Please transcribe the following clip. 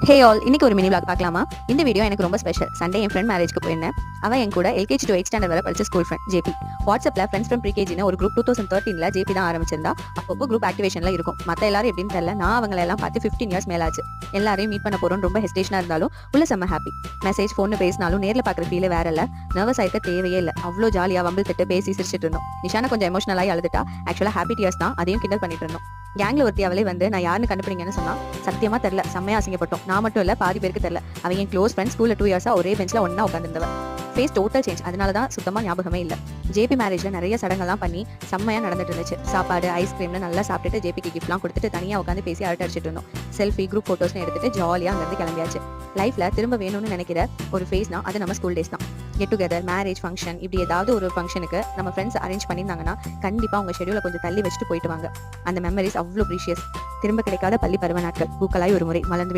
Hey all, இன்னைக்கு ஒரு mini vlog பார்க்கலாமா? இந்த வீடியோ எனக்கு ரொம்ப ஸ்பெஷல். சண்டே என் ஃப்ரெண்ட் மேரேஜ்க்கு போயிருந்தேன். அவன் என் கூட எல்கேஜி டு 8th ஸ்டாண்டர்ட் வரை படிச்ச ஸ்கூல் ஃப்ரெண்ட் ஜேபி. வாட்ஸ்அப்ல ஃப்ரெண்ட்ஸ் ஃப்ரம் ப்ரீகேஜின்னு ஒரு குரூப் 2013ல ஜேபி தான் ஆரம்பிச்சிருந்தா. அப்பப்போ குரூப் ஆக்டிவேஷன்ல இருக்கும். மற்ற எல்லாரும் எப்படின்னு தெரியல, நான் அவங்களை எல்லாம் பார்த்து 15 இயர்ஸ் மேலாச்சு. எல்லாரையும் மீட் பண்ண போறோம், ரொம்ப ஹெஸ்டேஷனா இருந்தாலும் உள்ள செம்ம ஹாப்பி. மெசேஜ் ஃபோன் பேசினாலும் நேரில் பார்க்குற ஃபீலே வேற இல்லை. நர்வஸ் ஆயிருக்க தேவையே இல்லை. அவ்வளோ ஜாலியாக வம்பில் திட்டு பேசி சிரிச்சிட்டு இருந்தோம். நிஷானா கொஞ்சம் எமோஷனலாகி அழுதுட்டா. ஆக்சுவலாக ஹாப்பி டியர்ஸ் தான், அதையும் கிண்டல் பண்ணிட்டு இருந்தோம். கேங்ல ஒருத்தி அவளே வந்து நான் யாருன்னு கண்டுபிடிங்கன்னு சொன்னா. சத்தியமா தெரியல, செம்மையா அசிங்கப்பட்டோம். நான் மட்டும் இல்ல, பாதி பேருக்கு தெரியல. அவன் என் க்ளோஸ் ஃப்ரெண்ட், ஸ்கூல்ல 2 இயர்ஸா ஒரே பெஞ்ச்ல ஒண்ணா உட்காந்துருந்தவ. ஃபேஸ் டோட்டல் சேஞ்ச், அதனாலதான் சுத்தமா ஞாபகமே இல்ல. ஜேபி மேரேஜ்ல நிறைய சடங்கெல்லாம் பண்ணி செம்மையா நடந்துட்டு இருந்துச்சு. சாப்பாடு, ஐஸ்கிரீம்னு நல்லா சாப்பிட்டுட்டு ஜேபிக்கு கிஃப்ட்லாம் கொடுத்துட்டு தனியா உட்காந்து பேசி அடிச்சிட்டு இருந்தோம். செல்ஃபி, குரூப் போட்டோஸ்னு எடுத்துட்டு ஜாலியா அங்கிருந்து கிளம்பியாச்சு. லைஃப்ல திரும்ப வேணும்னு நினைக்கிற ஒரு ஃபேஸ்னா அது நம்ம ஸ்கூல் டேஸ் தான். கெட் டுகெதர், மேரேஜ் ஃபங்க்ஷன், இப்படி ஏதாவது ஒரு ஃபங்க்ஷனுக்கு நம்ம ஃப்ரெண்ட்ஸ் அரேஞ்ச் பண்ணியிருந்தாங்கன்னா கண்டிப்பா உங்க ஷெடியூலை கொஞ்சம் தள்ளி வச்சுட்டு போயிட்டு வாங்க. அந்த மெமரிஸ் அவ்வளோ ப்ரீஷியஸ். திரும்ப கிடைக்காத பள்ளி பருவ நாட்கள் பூக்களாய் ஒரு முறை மலர்ந்து